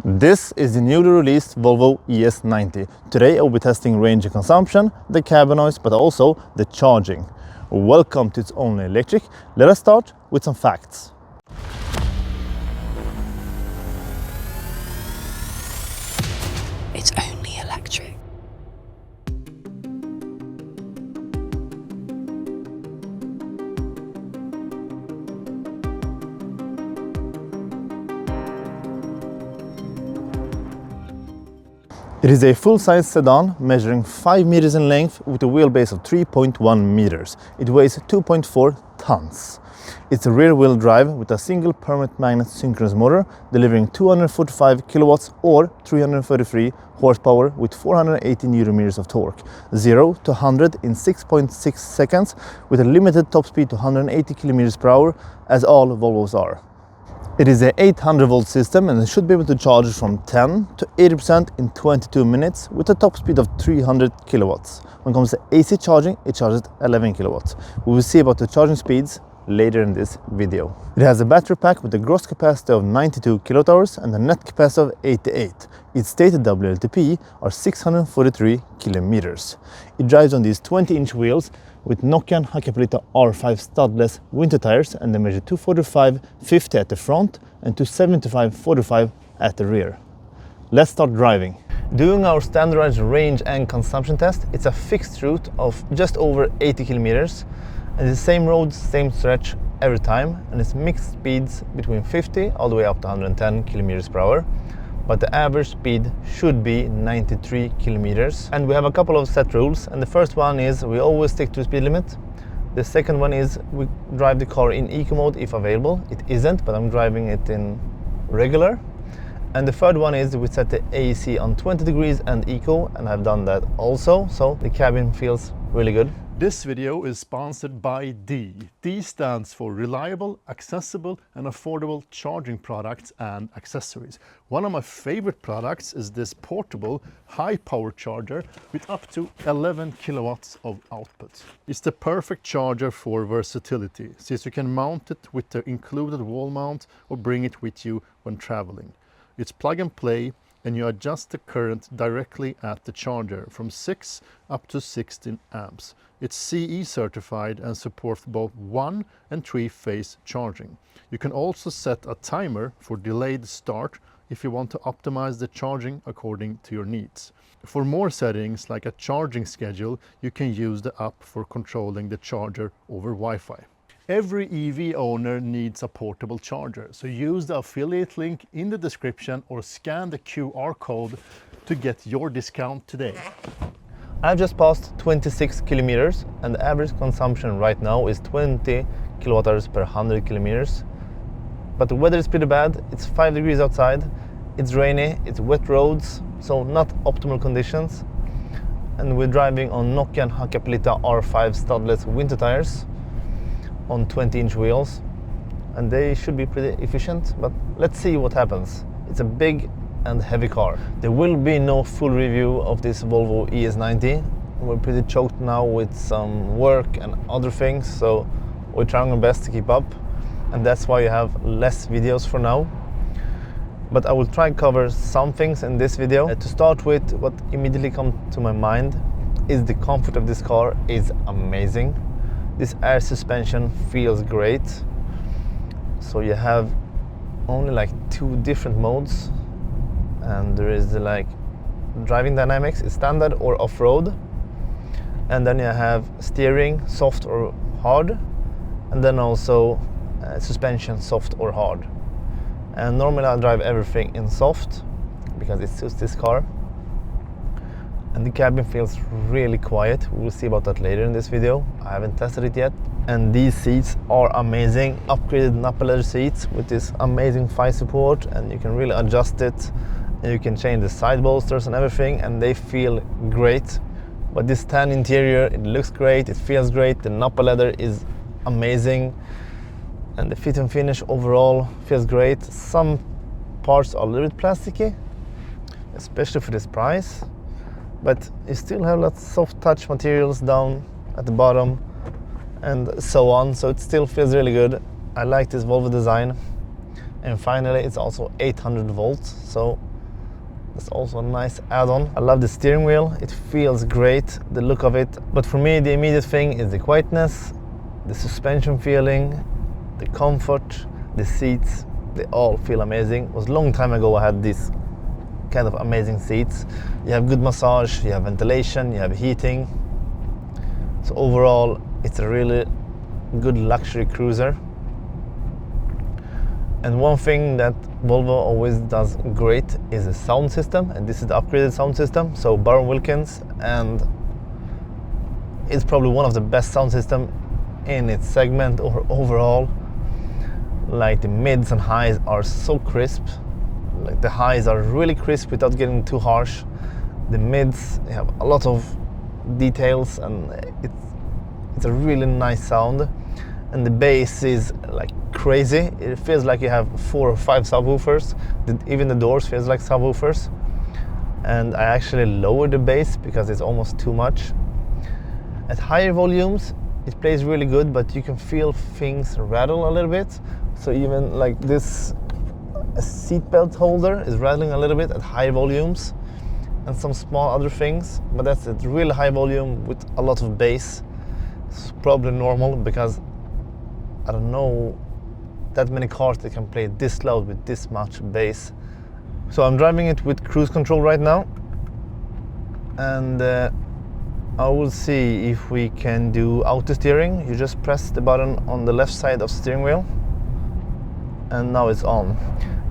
This is the newly released Volvo ES90. Today I will be testing range and consumption, the cabin noise, but also the charging. Welcome to It's Only Electric. Let us start with some facts. It's only electric. It is a full-size sedan measuring 5 meters in length with a wheelbase of 3.1 meters. It weighs 2.4 tons. It's a rear-wheel drive with a single permanent magnet synchronous motor delivering 245 kilowatts or 333 horsepower with 480 newton-meters of torque. 0 to 100 in 6.6 seconds with a limited top speed to 180 kilometers per hour, as all Volvos are. It is an 800 volt system and it should be able to charge from 10 to 80% in 22 minutes with a top speed of 300 kilowatts. When it comes to AC charging, it charges 11 kilowatts. We will see about the charging speeds later in this video. It has a battery pack with a gross capacity of 92 kilowatt hours and a net capacity of 88. Its stated WLTP are 643 kilometers. It drives on these 20-inch wheels with Nokian Hakkapeliitta R5 studless winter tires, and they measure 245/50 at the front and 275/45 at the rear. Let's start driving. Doing our standardized range and consumption test, it's a fixed route of just over 80 kilometers and the same road, same stretch every time, and it's mixed speeds between 50 all the way up to 110 kilometers per hour. But the average speed should be 93 kilometers. And we have a couple of set rules. And the first one is we always stick to speed limit. The second one is we drive the car in eco mode if available. It isn't, but I'm driving it in regular. And the third one is we set the AC on 20 degrees and eco, and I've done that also. So the cabin feels really good. This video is sponsored by D. D stands for reliable, accessible and affordable charging products and accessories. One of my favorite products is this portable high power charger with up to 11 kilowatts of output. It's the perfect charger for versatility, since you can mount it with the included wall mount or bring it with you when traveling. It's plug and play, and you adjust the current directly at the charger from 6 up to 16 amps. It's CE certified and supports both 1 and 3-phase charging. You can also set a timer for delayed start if you want to optimize the charging according to your needs. For more settings like a charging schedule, you can use the app for controlling the charger over Wi-Fi. Every EV owner needs a portable charger, so use the affiliate link in the description or scan the QR code to get your discount today. I've just passed 26 kilometers and the average consumption right now is 20 kilowatt hours per 100 kilometers. But the weather is pretty bad. It's 5 degrees outside, it's rainy, it's wet roads, so not optimal conditions. And we're driving on Nokian Hakkapeliitta R5 studless winter tires on 20-inch wheels, and they should be pretty efficient, but let's see what happens. It's a big and heavy car. There will be no full review of this Volvo ES90. We're pretty choked now with some work and other things, so we're trying our best to keep up, and that's why you have less videos for now. But I will try and cover some things in this video. To start with, what immediately comes to my mind is the comfort of this car is amazing. This air suspension feels great. So you have only like 2 different modes, and there is like driving dynamics is standard or off-road, and then you have steering soft or hard, and then also suspension soft or hard. And normally I drive everything in soft because it suits this car. And the cabin feels really quiet. We'll see about that later in this video. I haven't tested it yet. And these seats are amazing. Upgraded Nappa leather seats with this amazing thigh support, and you can really adjust it. And you can change the side bolsters and everything, and they feel great. But this tan interior, it looks great, it feels great. The Nappa leather is amazing, and the fit and finish overall feels great. Some parts are a little bit plasticky, especially for this price. But you still have lots of soft touch materials down at the bottom and so on, so it still feels really good. I like this Volvo design. And finally, it's also 800 volts, so That's also a nice add-on. I love the steering wheel. It feels great, the look of it. But for me, the immediate thing is the quietness, the suspension feeling, the comfort, the seats. They all feel amazing. It was a long time ago I had these kind of amazing seats. You have good massage, you have ventilation, you have heating. So overall, it's a really good luxury cruiser. And one thing that Volvo always does great is the sound system, and this is the upgraded sound system. So Baron Wilkins, and it's probably one of the best sound system in its segment or overall. Like the mids and highs are so crisp. Like the highs are really crisp without getting too harsh. The mids have a lot of details, and it's a really nice sound. And the bass is like crazy. It feels like you have 4 or 5 subwoofers. Even the doors feels like subwoofers. And I actually lowered the bass because it's almost too much. At higher volumes, it plays really good, but you can feel things rattle a little bit. So even like this seatbelt holder is rattling a little bit at high volumes, and some small other things. But that's at really high volume with a lot of bass. It's probably normal because I don't know that many cars that can play this loud with this much bass. So I'm driving it with cruise control right now, and I will see if we can do auto steering. You just press the button on the left side of the steering wheel, and now it's on.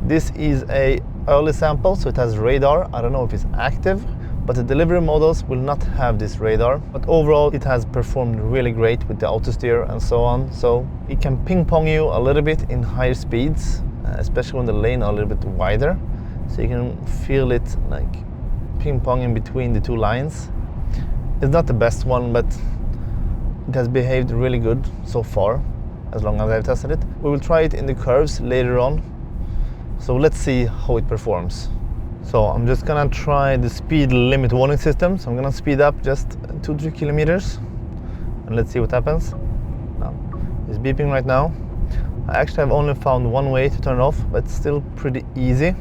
This is a early sample, so it has radar. I don't know if it's active, but the delivery models will not have this radar. But overall, it has performed really great with the auto steer and so on. So it can ping pong you a little bit in higher speeds, especially when the lane are a little bit wider. So you can feel it like ping pong in between the two lines. It's not the best one, but it has behaved really good so far, as long as I've tested it. We will try it in the curves later on. So let's see how it performs. So I'm just gonna try the speed limit warning system. So I'm gonna speed up just 2-3 kilometers, and let's see what happens. Now, it's beeping right now. I actually have only found one way to turn it off, but it's still pretty easy.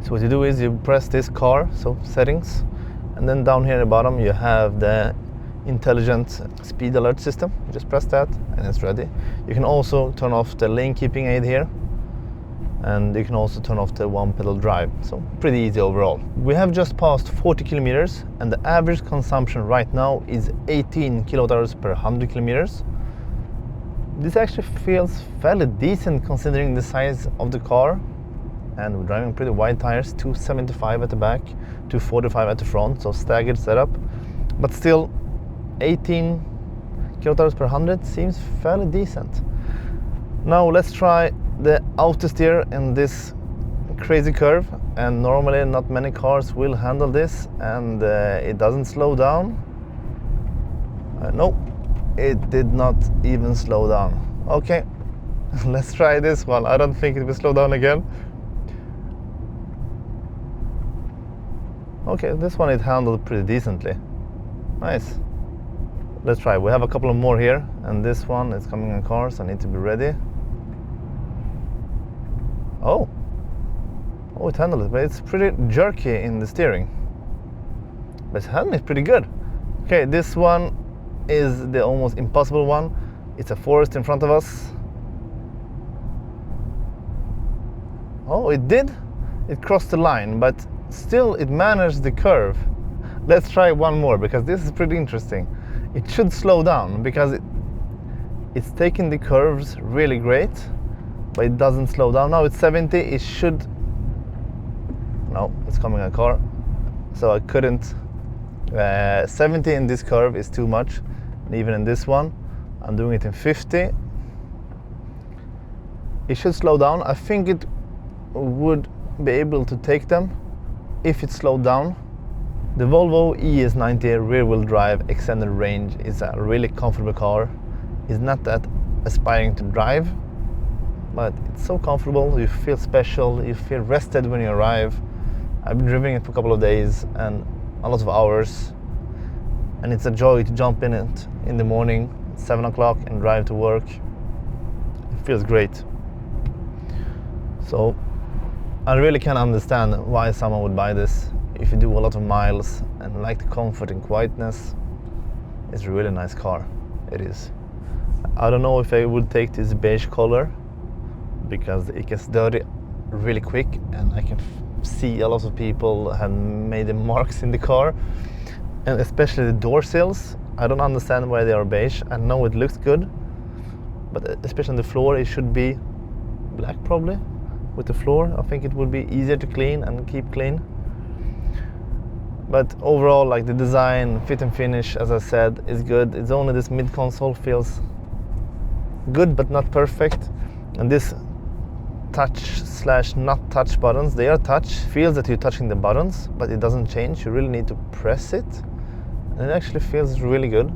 So what you do is you press this car, so settings, and then down here at the bottom you have the intelligent speed alert system. You just press that and it's ready. You can also turn off the lane keeping aid here, and you can also turn off the one pedal drive. So pretty easy overall. We have just passed 40 kilometers, and the average consumption right now is 18 kilowatt-hours per 100 kilometers. This actually feels fairly decent considering the size of the car, and we're driving pretty wide tires, 275 at the back, 245 at the front, so staggered setup. But still, 18 kilowatt-hours per 100 seems fairly decent. Now let's try the auto steer in this crazy curve, and normally not many cars will handle this, and it doesn't slow down. No, it did not even slow down. Okay, let's try this one. I don't think it will slow down again. Okay, this one it handled pretty decently. Nice. Let's try. We have a couple of more here, and this one is coming in cars. I need to be ready. Oh, it handled it, but it's pretty jerky in the steering. But it's handling it pretty good. Okay, this one is the almost impossible one. It's a forest in front of us. Oh, it did. It crossed the line, but still it managed the curve. Let's try one more, because this is pretty interesting. It should slow down because it's taking the curves really great, but it doesn't slow down. Now it's 70, it should... No, it's coming a car, so I couldn't. 70 in this curve is too much, and even in this one, I'm doing it in 50. It should slow down. I think it would be able to take them if it slowed down. The Volvo ES90 rear-wheel drive extended range is a really comfortable car. It's not that aspiring to drive, but it's so comfortable. You feel special, you feel rested when you arrive. I've been driving it for a couple of days and a lot of hours, and it's a joy to jump in it in the morning, 7 o'clock, and drive to work. It feels great. So I really can understand why someone would buy this. If you do a lot of miles and like the comfort and quietness, it's a really nice car. It is. I don't know if I would take this beige color because it gets dirty really quick, and I can see a lot of people have made the marks in the car, and especially the door sills. I don't understand why they are beige. I know it looks good, but especially on the floor it should be black probably. With the floor, I think it would be easier to clean and keep clean. But overall, like the design, fit and finish, as I said, is good. It's only this mid console feels good but not perfect, and this touch/not touch buttons, they are touch. Feels that you're touching the buttons, but it doesn't change. You really need to press it, and it actually feels really good.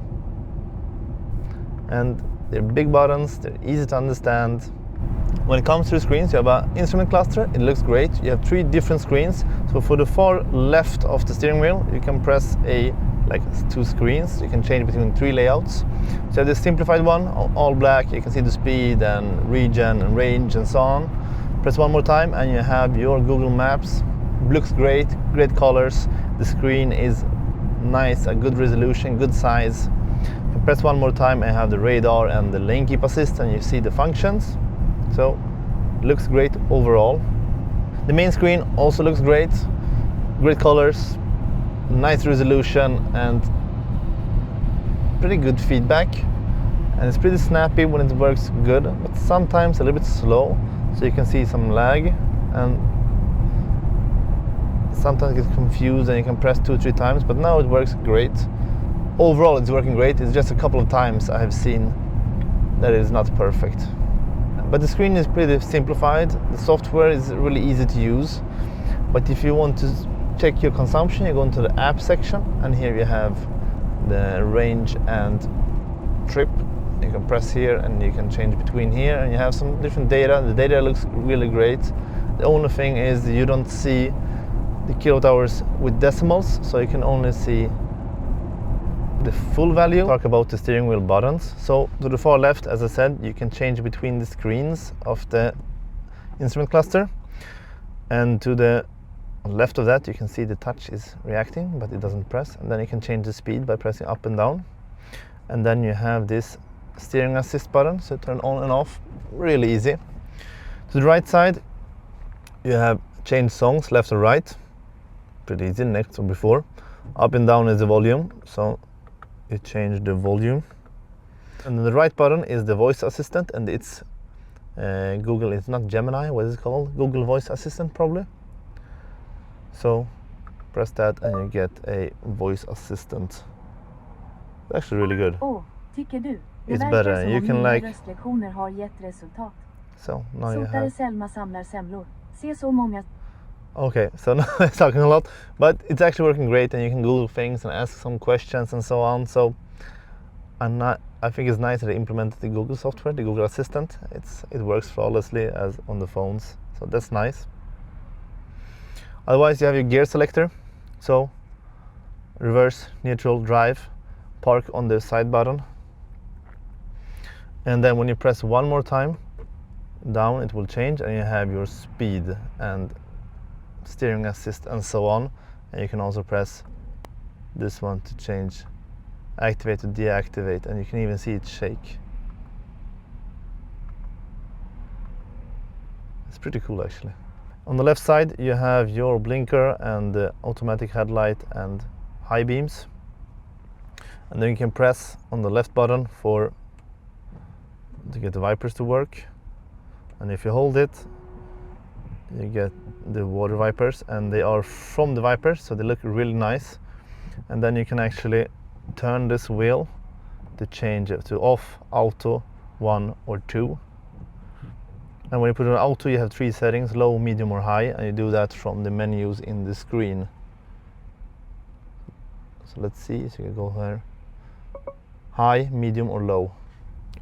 And they're big buttons, they're easy to understand. When it comes to the screens, you have an instrument cluster. It looks great. You have 3 different screens. So for the far left of the steering wheel, you can press like 2 screens. You can change between 3 layouts. So you have the simplified one, all black. You can see the speed and region and range and so on. Press one more time and you have your Google Maps. Looks great, great colors. The screen is nice, a good resolution, good size. You press one more time and have the radar and the lane keep assist, and you see the functions. So looks great overall. The main screen also looks great. Great colors, nice resolution, and pretty good feedback. And it's pretty snappy when it works good, but sometimes a little bit slow. So you can see some lag, and sometimes it gets confused and you can press 2-3 times, but now it works great. Overall it's working great. It's just a couple of times I have seen that it is not perfect. But the screen is pretty simplified. The software is really easy to use. But if you want to check your consumption, you go into the app section, and here you have the range and trip. You can press here and you can change between here, and you have some different data. The data looks really great. The only thing is you don't see the kilowatt hours with decimals, so you can only see the full value. Talk about the steering wheel buttons. So to the far left, as I said, you can change between the screens of the instrument cluster, and to the left of that you can see the touch is reacting but it doesn't press, and then you can change the speed by pressing up and down. And then you have this steering assist button, so turn on and off, really easy. To the right side you have change songs, left or right, pretty easy, next or before. Up and down is the volume, so you change the volume. And then the right button is the voice assistant, and it's Google, it's not Gemini, what is it called? Google Voice Assistant probably. So press that and you get a voice assistant. It's actually really good. Tycker du? It's better. You can like... Restriktioner har gett resultat. So now you Sotare have... Selma samlar semlor. Se så många. Okay, so now I'm talking a lot, but it's actually working great, and you can Google things and ask some questions and so on. So I think it's nice that they implemented the Google software, the Google Assistant. It works flawlessly as on the phones, so that's nice. Otherwise, you have your gear selector. So reverse, neutral, drive, park on the side button. And then when you press one more time down, it will change, and you have your speed and steering assist and so on. And you can also press this one to change, activate to deactivate, and you can even see it shake. It's pretty cool actually. On the left side you have your blinker and the automatic headlight and high beams, and then you can press on the left button to get the wipers to work, and if you hold it you get the water wipers, and they are from the wipers, so they look really nice. And then you can actually turn this wheel to change it to off, auto, 1 or 2. And when you put it on auto you have 3 settings, low, medium or high, and you do that from the menus in the screen. So let's see, so you can go here, high, medium or low.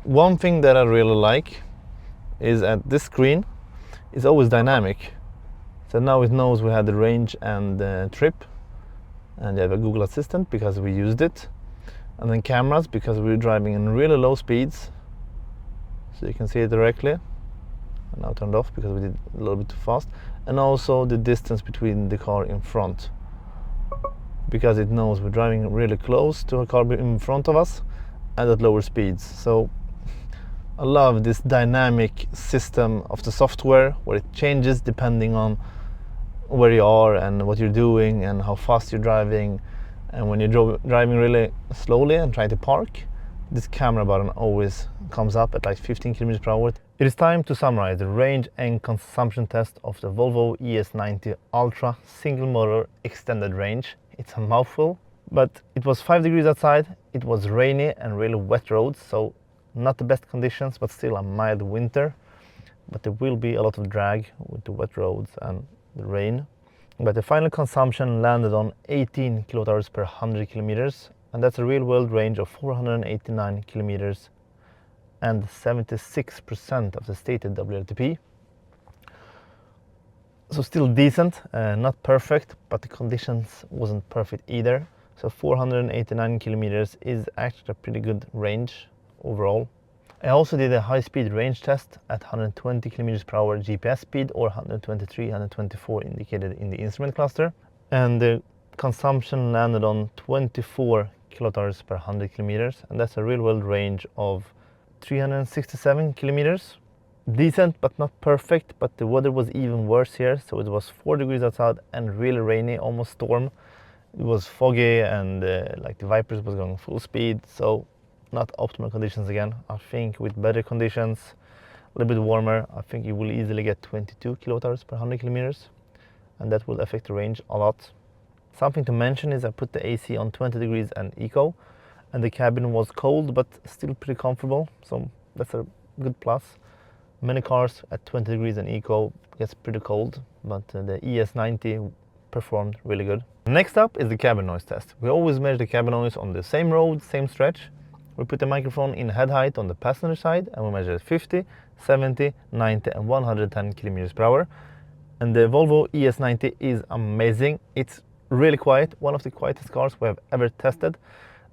One thing that I really like is at this screen it's always dynamic. So now it knows we had the range and the trip, and you have a Google Assistant because we used it, and then cameras because we're driving in really low speeds, so you can see it directly. and now turned off because we did a little bit too fast, and also the distance between the car in front, because it knows we're driving really close to a car in front of us and at lower speeds. So I love this dynamic system of the software where it changes depending on where you are and what you're doing and how fast you're driving. And when you're driving really slowly and trying to park, this camera button always comes up at like 15 kilometers per hour. It is time to summarize the range and consumption test of the Volvo ES90 Ultra single motor extended range. It's a mouthful, but it was 5 degrees outside, it was rainy and really wet roads, so not the best conditions, but still a mild winter. But there will be a lot of drag with the wet roads and the rain. But the final consumption landed on 18 kWh per 100 kilometers, and that's a real world range of 489 kilometers and 76% of the stated WLTP. So still decent, not perfect, but the conditions wasn't perfect either. So 489 kilometers is actually a pretty good range overall. I also did a high-speed range test at 120 kilometers per hour GPS speed, or 123, 124 indicated in the instrument cluster, and the consumption landed on 24 kWh per 100 kilometers, and that's a real-world range of 367 kilometers. Decent but not perfect, but the weather was even worse here. So it was 4 degrees outside and really rainy, almost storm. It was foggy and like the Vipers was going full speed, so not optimal conditions again. I think with better conditions, a little bit warmer, I think you will easily get 22 kWh per 100 kilometers, and that will affect the range a lot. Something to mention is I put the AC on 20 degrees and eco, and the cabin was cold but still pretty comfortable, so that's a good plus. Many cars at 20 degrees and eco gets pretty cold, but the ES90 performed really good. Next up is the cabin noise test. We always measure the cabin noise on the same road, same stretch. We put the microphone in head height on the passenger side and we measure 50, 70, 90 and 110 kilometers per hour. And the Volvo ES90 is amazing. It's really quiet, one of the quietest cars we have ever tested.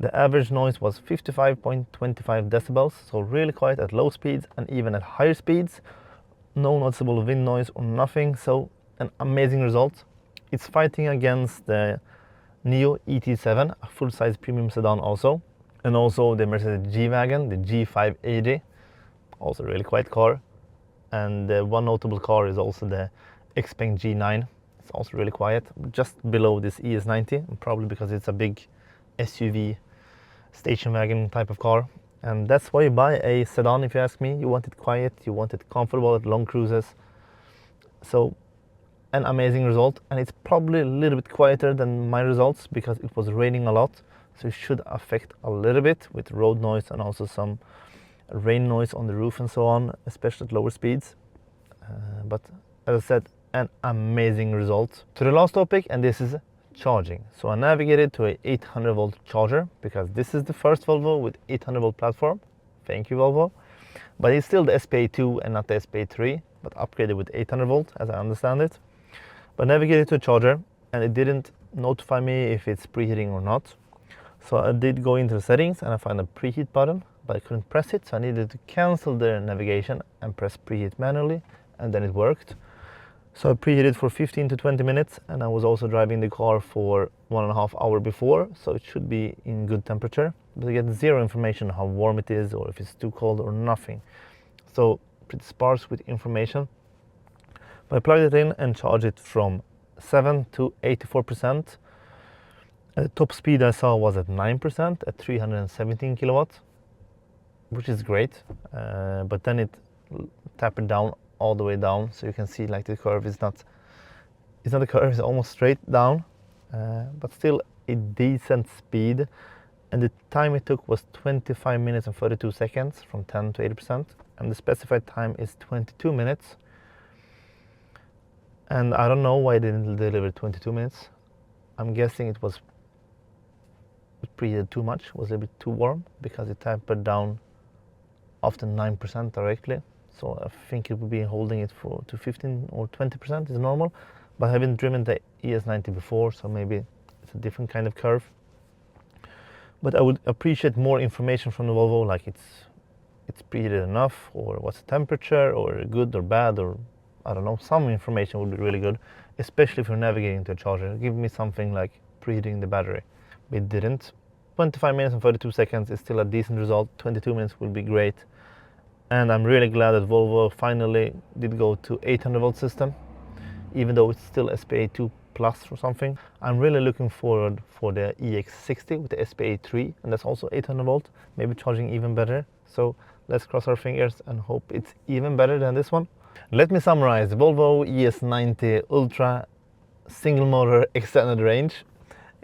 The average noise was 55.25 decibels, so really quiet at low speeds and even at higher speeds. No noticeable wind noise or nothing, so an amazing result. It's fighting against the Neo ET7, a full-size premium sedan also, and also the Mercedes G-Wagon, the G580, also a really quiet car. And one notable car is also the Xpeng G9. It's also really quiet, just below this ES90, probably because it's a big SUV station wagon type of car. And that's why you buy a sedan, if you ask me. You want it quiet, you want it comfortable at long cruises. So an amazing result, and it's probably a little bit quieter than my results because it was raining a lot, so it should affect a little bit with road noise and also some rain noise on the roof and so on, especially at lower speeds. But as I said, an amazing result. To the last topic, and this is charging. So I navigated to a 800 volt charger because this is the first Volvo with 800 volt platform. Thank you, Volvo. But it's still the SPA2 and not the SPA3, but upgraded with 800 volt as I understand it. But navigated to a charger and it didn't notify me if it's preheating or not. So I did go into the settings and I found a preheat button, but I couldn't press it, so I needed to cancel the navigation and press preheat manually, and then it worked. So I preheated for 15 to 20 minutes, and I was also driving the car for 1.5 hours before, so it should be in good temperature. But I get zero information how warm it is or if it's too cold or nothing. So pretty sparse with information. But I plugged it in and charged it from 7 to 84%. The top speed I saw was at 9% at 317 kilowatts, which is great. But then it tapered down all the way down, so you can see like the curve is not, it's not a curve, it's almost straight down, but still a decent speed. And the time it took was 25 minutes and 32 seconds from 10 to 80%, and the specified time is 22 minutes. And I don't know why they didn't deliver 22 minutes. I'm guessing it was preheated too much, was a bit too warm, because it tapered down after 9% directly. So I think it would be holding it for to 15 or 20% is normal, but I haven't driven the ES90 before, so maybe it's a different kind of curve. But I would appreciate more information from the Volvo, like it's it's preheated enough, or what's the temperature, or good or bad, or I don't know, some information would be really good, especially if you're navigating to a charger. Give me something like preheating the battery. But it didn't. 25 minutes and 32 seconds is still a decent result. 22 minutes will be great. And I'm really glad that Volvo finally did go to 800 volt system, even though it's still SPA2 plus or something. I'm really looking forward for the EX60 with the SPA3, and that's also 800 volt, maybe charging even better. So let's cross our fingers and hope it's even better than this one. Let me summarize. The Volvo ES90 Ultra single motor extended range.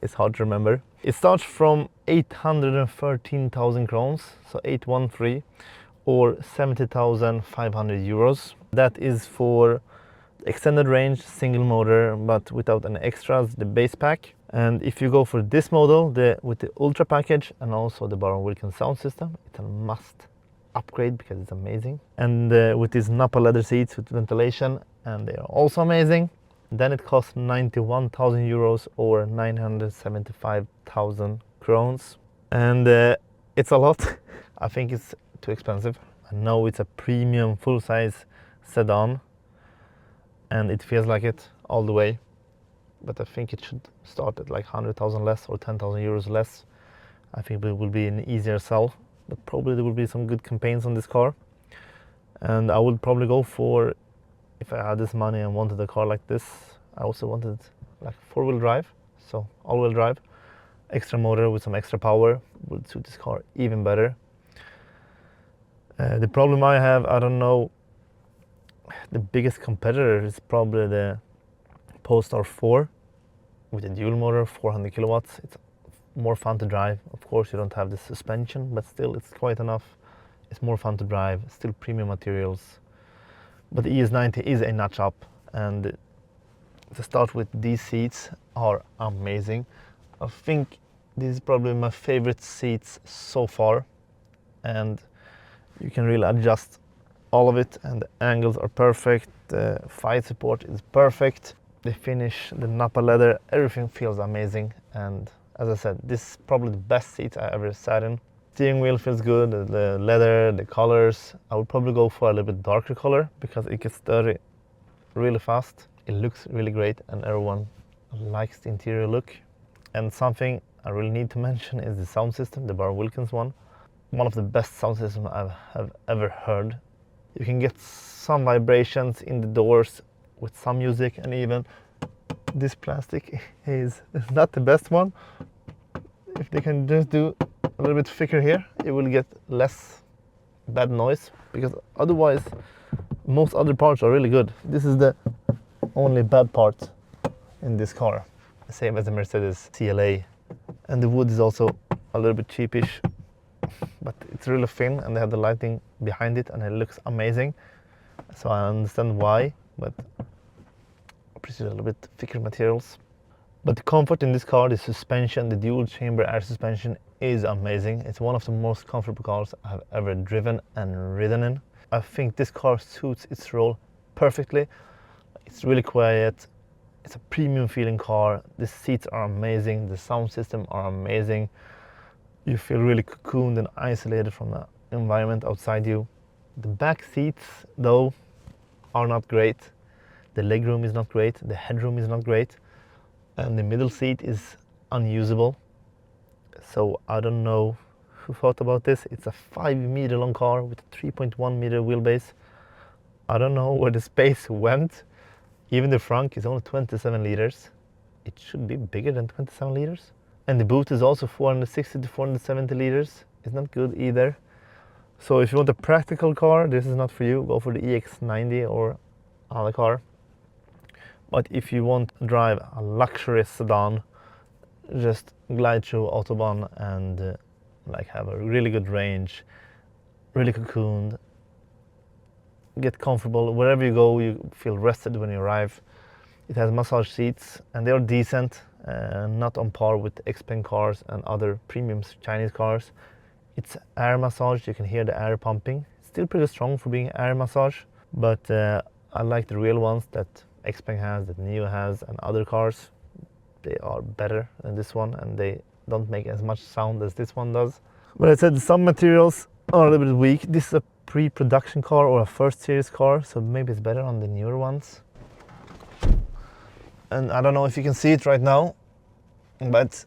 It's hard to remember. It starts from 813,000 crowns, so 813, or 70,500 euros. That is for extended range single motor, but without any extras, the base pack. And if you go for this model, with the Ultra package and also the Baron Wilkins sound system, it's a must upgrade because it's amazing. And with these Napa leather seats with ventilation, and they are also amazing. Then it costs 91,000 euros or 975,000 crowns. And it's a lot. I think it's too expensive. I know it's a premium full-size sedan and it feels like it all the way, but I think it should start at like 100,000 less or 10,000 euros less. I think it will be an easier sell, but probably there will be some good campaigns on this car. And I would probably go for, if I had this money and wanted a car like this, I also wanted like 4-wheel drive, so all-wheel drive, extra motor with some extra power would suit this car even better. The problem I have, I don't know, the biggest competitor is probably the Polestar 4 with a dual motor, 400 kilowatts. It's more fun to drive. Of course, you don't have the suspension, but still it's quite enough. It's more fun to drive, still premium materials. But the ES90 is a notch up, and to start with, these seats are amazing. I think this is probably my favorite seats so far, and you can really adjust all of it, and the angles are perfect. The fight support is perfect. The finish, the Napa leather, everything feels amazing. And as I said, this is probably the best seat I ever sat in. Steering wheel feels good, the leather, the colors. I would probably go for a little bit darker color because it gets dirty really fast. It looks really great and everyone likes the interior look. And something I really need to mention is the sound system, the Baron Wilkins one. One of the best sound systems I have ever heard. You can get some vibrations in the doors with some music, and even this plastic is not the best one. If they can just do a little bit thicker here, it will get less bad noise, because otherwise most other parts are really good. This is the only bad part in this car, same as the Mercedes CLA. And the wood is also a little bit cheapish, but it's really thin and they have the lighting behind it and it looks amazing. So I understand why, but I appreciate a little bit thicker materials. But the comfort in this car, the suspension, the dual chamber air suspension is amazing. It's one of the most comfortable cars I have ever driven and ridden in. I think this car suits its role perfectly. It's really quiet. It's a premium feeling car. The seats are amazing. The sound system are amazing. You feel really cocooned and isolated from the environment outside you. The back seats, though, are not great. The legroom is not great. The headroom is not great. And the middle seat is unusable. So I don't know who thought about this. It's a 5-meter long car with a 3.1 meter wheelbase. I don't know where the space went. Even the frunk is only 27 liters. It should be bigger than 27 liters. And the boot is also 460 to 470 liters. It's not good either. So if you want a practical car, this is not for you. Go for the EX90 or another car. But if you want to drive a luxurious sedan, just glide through Autobahn and like have a really good range, really cocooned, get comfortable. Wherever you go, you feel rested when you arrive. It has massage seats and they are decent, not on par with Xpeng cars and other premium Chinese cars. It's air massage, you can hear the air pumping. It's still pretty strong for being air massage, but I like the real ones that Xpeng has, that NIO has, and other cars. They are better than this one and they don't make as much sound as this one does. But I said some materials a little bit weak. This is a pre-production car or a first series car, so maybe it's better on the newer ones. And I don't know if you can see it right now, but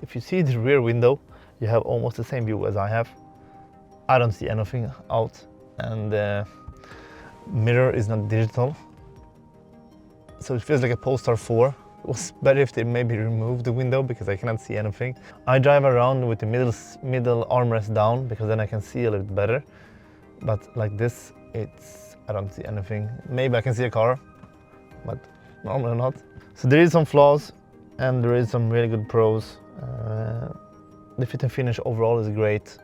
if you see the rear window, you have almost the same view as I have. I don't see anything out, and the mirror is not digital, so it feels like a Polestar 4. It was better if they maybe removed the window because I cannot see anything. I drive around with the middle armrest down because then I can see a little bit better. But like this, I don't see anything. Maybe I can see a car, but normally not. So there is some flaws and there is some really good pros. The fit and finish overall is great,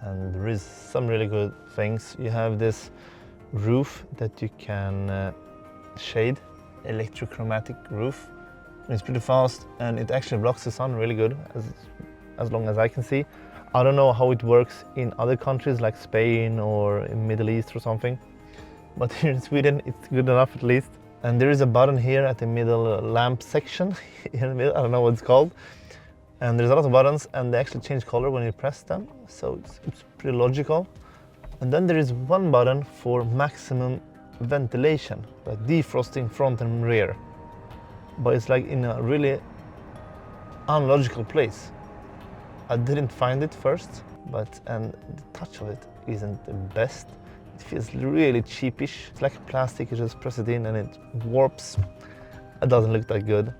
and there is some really good things. You have this roof that you can shade, electrochromatic roof. It's pretty fast and it actually blocks the sun really good, as long as I can see. I don't know how it works in other countries like Spain or in Middle East or something, but here in Sweden it's good enough at least. And there is a button here at the middle lamp section, in the middle, I don't know what it's called. And there's a lot of buttons and they actually change color when you press them, so it's pretty logical. And then there is one button for maximum ventilation, like defrosting front and rear. But it's like in a really unlogical place. I didn't find it first, and the touch of it isn't the best. It feels really cheapish. It's like plastic, you just press it in and it warps. It doesn't look that good.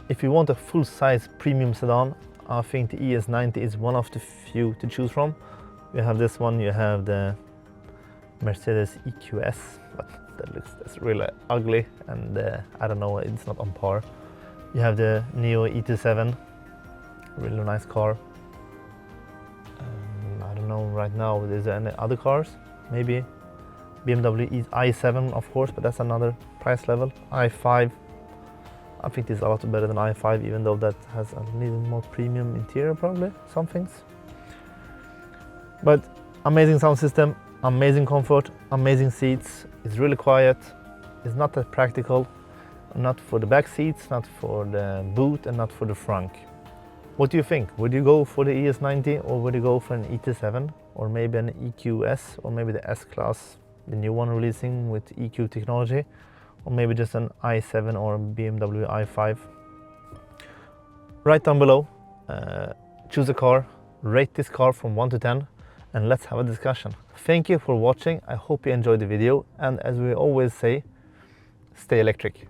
If you want a full-size premium sedan, I think the ES90 is one of the few to choose from. You have this one, you have the Mercedes EQS, but that's really ugly, and I don't know, it's not on par. You have the Neo ET7, really nice car. I don't know right now, is there any other cars? Maybe BMW i7, of course, but that's another price level. i5, I think it's a lot better than i5, even though that has a little more premium interior probably, some things. But amazing sound system, amazing comfort, amazing seats. It's really quiet, it's not that practical, not for the back seats, not for the boot, and not for the frunk. What do you think? Would you go for the ES90 or would you go for an ET7 or maybe an EQS or maybe the S-Class, the new one releasing with EQ technology, or maybe just an i7 or BMW i5? Write down below, choose a car, rate this car from 1 to 10, and let's have a discussion. Thank you for watching. I hope you enjoyed the video, and as we always say, stay electric.